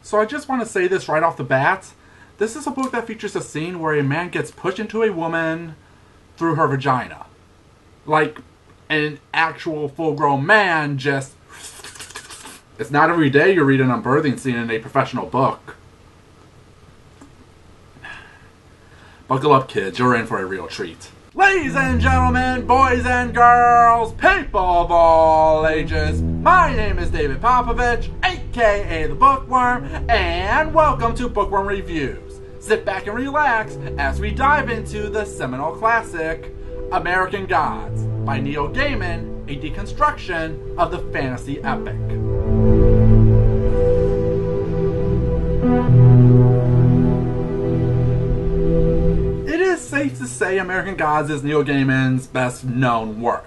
So I just want to say this right off the bat. This is a book that features a scene where a man gets pushed into a woman through her vagina. Like an actual full-grown man just... It's not every day you're reading a birthing scene in a professional book. Buckle up, kids. You're in for a real treat. Ladies and gentlemen, boys and girls, people of all ages, my name is David Popovich, aka the Bookworm, and welcome to Bookworm Reviews. Sit back and relax as we dive into the seminal classic, American Gods, by Neil Gaiman, a deconstruction of the fantasy epic. It is safe to say American Gods is Neil Gaiman's best known work.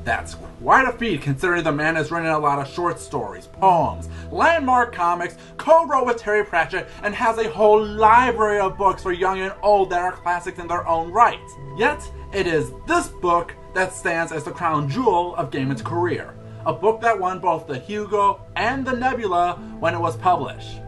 That's quite a feat considering the man has written a lot of short stories, poems, landmark comics, co-wrote with Terry Pratchett, and has a whole library of books for young and old that are classics in their own right. Yet, it is this book that stands as the crown jewel of Gaiman's career. A book that won both the Hugo and the Nebula when it was published.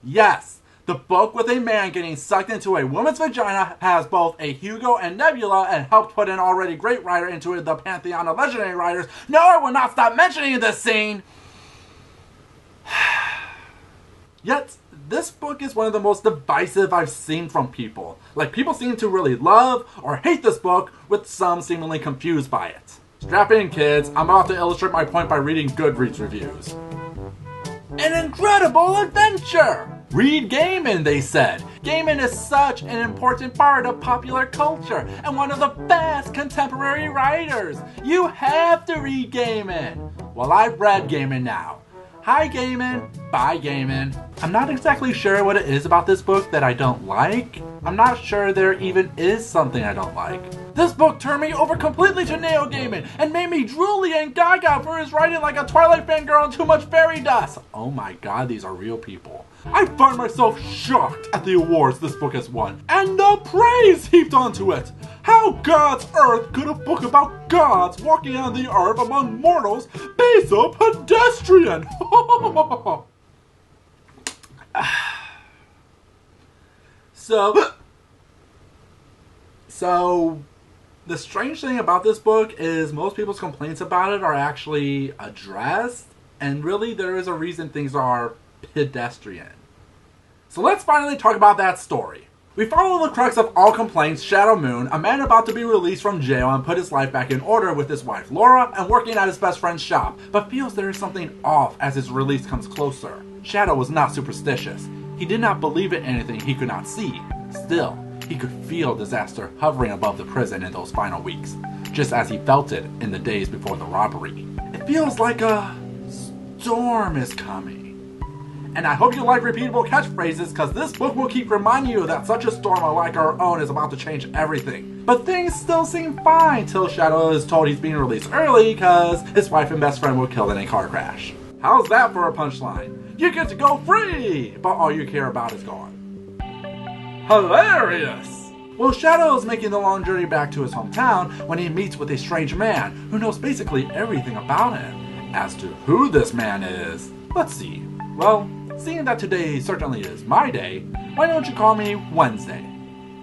Yes, the book with a man getting sucked into a woman's vagina has both a Hugo and Nebula and helped put an already great writer into the pantheon of legendary writers. No, I will not stop mentioning this scene! Yet, this book is one of the most divisive I've seen from people. Like, people seem to really love or hate this book, with some seemingly confused by it. Strap in, kids. I'm about to illustrate my point by reading Goodreads reviews. An incredible adventure! Read Gaiman, they said. Gaiman is such an important part of popular culture and one of the best contemporary writers. You have to read Gaiman. Well, I've read Gaiman now. Hi Gaiman, bye Gaiman. I'm not exactly sure what it is about this book that I don't like. I'm not sure there even is something I don't like. This book turned me over completely to Neil Gaiman and made me drooly and gaga for his writing like a Twilight fangirl and too much fairy dust. Oh my god, these are real people. I find myself shocked at the awards this book has won and the praise heaped onto it. How God's Earth could a book about gods walking on the earth among mortals be so pedestrian? So, the strange thing about this book is most people's complaints about it are actually addressed, and really there is a reason things are pedestrian. So let's finally talk about that story. We follow the crux of all complaints, Shadow Moon, a man about to be released from jail and put his life back in order with his wife Laura and working at his best friend's shop, but feels there is something off as his release comes closer. Shadow was not superstitious. He did not believe in anything he could not see. Still, he could feel disaster hovering above the prison in those final weeks, just as he felt it in the days before the robbery. It feels like a storm is coming. And I hope you like repeatable catchphrases, because this book will keep reminding you that such a storm like our own is about to change everything. But things still seem fine till Shadow is told he's being released early because his wife and best friend were killed in a car crash. How's that for a punchline? You get to go free, but all you care about is gone. Hilarious! Well, Shadow is making the long journey back to his hometown when he meets with a strange man who knows basically everything about him. As to who this man is, let's see. Well, seeing that today certainly is my day, why don't you call me Wednesday?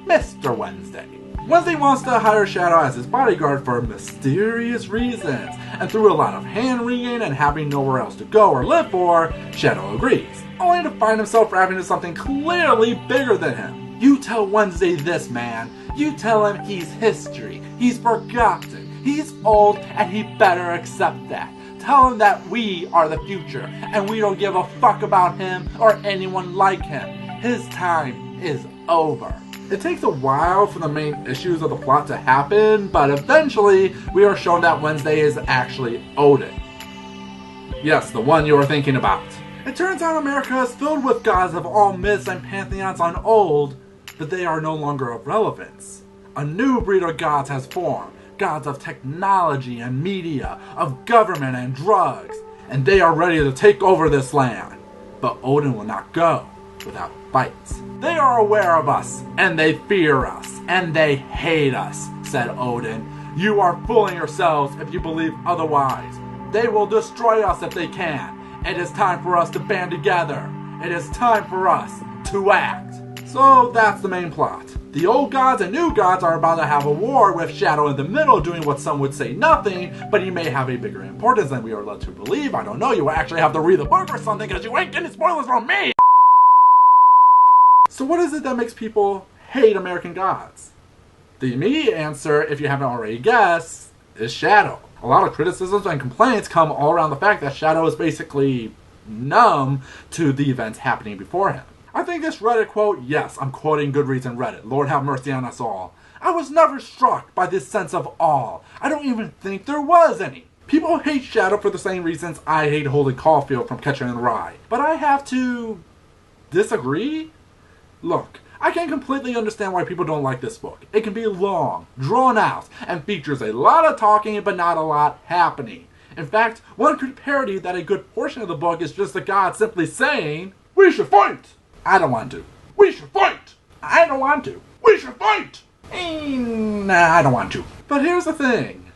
Mr. Wednesday. Wednesday wants to hire Shadow as his bodyguard for mysterious reasons, and through a lot of hand-wringing and having nowhere else to go or live for, Shadow agrees, only to find himself wrapped into something clearly bigger than him. You tell Wednesday this, man. You tell him he's history, he's forgotten, he's old, and he better accept that. Tell him that we are the future, and we don't give a fuck about him or anyone like him. His time is over. It takes a while for the main issues of the plot to happen, but eventually we are shown that Wednesday is actually Odin. Yes, the one you were thinking about. It turns out America is filled with gods of all myths and pantheons on old, but they are no longer of relevance. A new breed of gods has formed. Gods of technology and media, of government and drugs, and they are ready to take over this land. But Odin will not go without fights. They are aware of us, and they fear us, and they hate us, said Odin. You are fooling yourselves if you believe otherwise. They will destroy us if they can. It is time for us to band together. It is time for us to act. So that's the main plot. The old gods and new gods are about to have a war with Shadow in the middle doing what some would say nothing, but he may have a bigger importance than we are led to believe. I don't know, you will actually have to read the book or something because you ain't getting spoilers from me! So what is it that makes people hate American Gods? The immediate answer, if you haven't already guessed, is Shadow. A lot of criticisms and complaints come all around the fact that Shadow is basically numb to the events happening before him. I think this Reddit quote, yes, I'm quoting Goodreads and Reddit, Lord have mercy on us all. I was never struck by this sense of awe. I don't even think there was any. People hate Shadow for the same reasons I hate Holden Caulfield from Catcher in the Rye. But I have to disagree? Look, I can completely understand why people don't like this book. It can be long, drawn out, and features a lot of talking but not a lot happening. In fact, one could parody that a good portion of the book is just the god simply saying, "We should fight!" I don't want to. We should fight! I don't want to. We should fight! Nah, I don't want to. But here's the thing.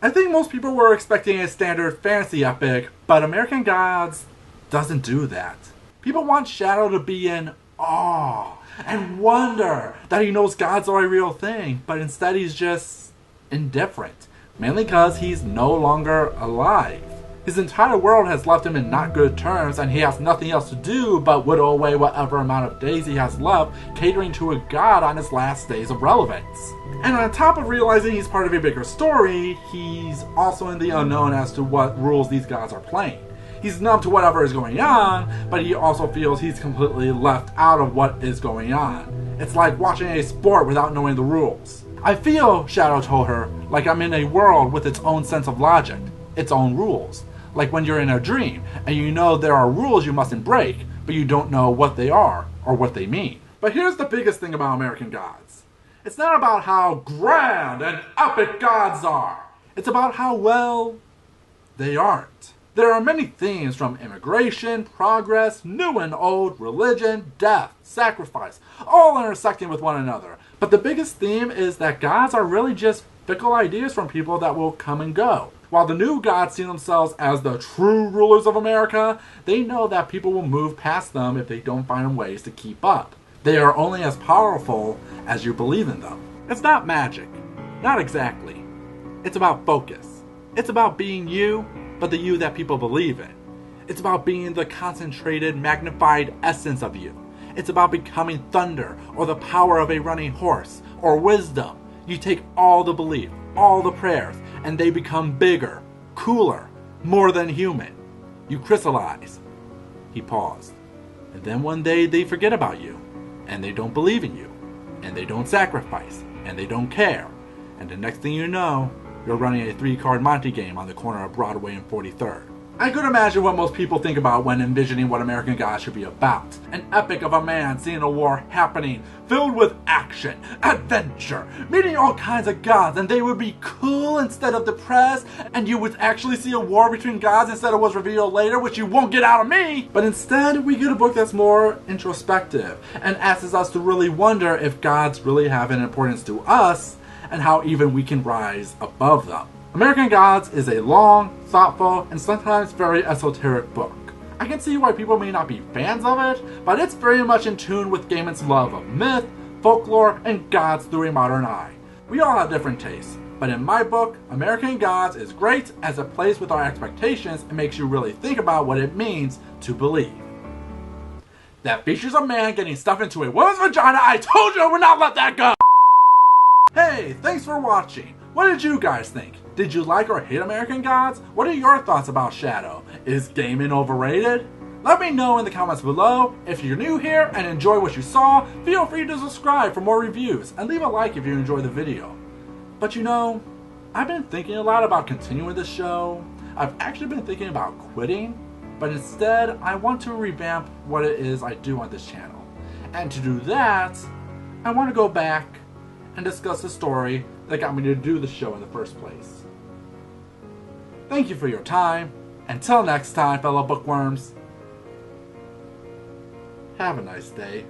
I think most people were expecting a standard fantasy epic, but American Gods doesn't do that. People want Shadow to be in awe and wonder that he knows gods are a real thing, but instead he's just indifferent. Mainly because he's no longer alive. His entire world has left him in not good terms, and he has nothing else to do but whittle away whatever amount of days he has left, catering to a god on his last days of relevance. And on top of realizing he's part of a bigger story, he's also in the unknown as to what rules these gods are playing. He's numb to whatever is going on, but he also feels he's completely left out of what is going on. It's like watching a sport without knowing the rules. I feel, Shadow told her, like I'm in a world with its own sense of logic, its own rules. Like when you're in a dream, and you know there are rules you mustn't break, but you don't know what they are, or what they mean. But here's the biggest thing about American Gods. It's not about how grand and epic gods are. It's about how, well, they aren't. There are many themes from immigration, progress, new and old, religion, death, sacrifice, all intersecting with one another. But the biggest theme is that gods are really just fickle ideas from people that will come and go. While the new gods see themselves as the true rulers of America, they know that people will move past them if they don't find ways to keep up. They are only as powerful as you believe in them. It's not magic. Not exactly. It's about focus. It's about being you, but the you that people believe in. It's about being the concentrated, magnified essence of you. It's about becoming thunder, or the power of a running horse, or wisdom. You take all the belief, all the prayers, and they become bigger, cooler, more than human. You crystallize. He paused. And then one day they forget about you, and they don't believe in you, and they don't sacrifice, and they don't care. And the next thing you know, you're running a 3-card Monte game on the corner of Broadway and 43rd. I could imagine what most people think about when envisioning what American Gods should be about. An epic of a man seeing a war happening, filled with action, adventure, meeting all kinds of gods, and they would be cool instead of depressed, and you would actually see a war between gods instead of what's revealed later, which you won't get out of me! But instead, we get a book that's more introspective, and asks us to really wonder if gods really have an importance to us, and how even we can rise above them. American Gods is a long, thoughtful, and sometimes very esoteric book. I can see why people may not be fans of it, but it's very much in tune with Gaiman's love of myth, folklore, and gods through a modern eye. We all have different tastes, but in my book, American Gods is great as it plays with our expectations and makes you really think about what it means to believe. That features a man getting stuffed into a woman's vagina. I told you I would not let that go! Hey, thanks for watching. What did you guys think? Did you like or hate American Gods? What are your thoughts about Shadow? Is Gaiman overrated? Let me know in the comments below. If you're new here and enjoy what you saw, feel free to subscribe for more reviews and leave a like if you enjoyed the video. But you know, I've been thinking a lot about continuing this show. I've actually been thinking about quitting, but instead I want to revamp what it is I do on this channel. And to do that, I want to go back and discuss the story that got me to do the show in the first place. Thank you for your time. Until next time, fellow bookworms, have a nice day.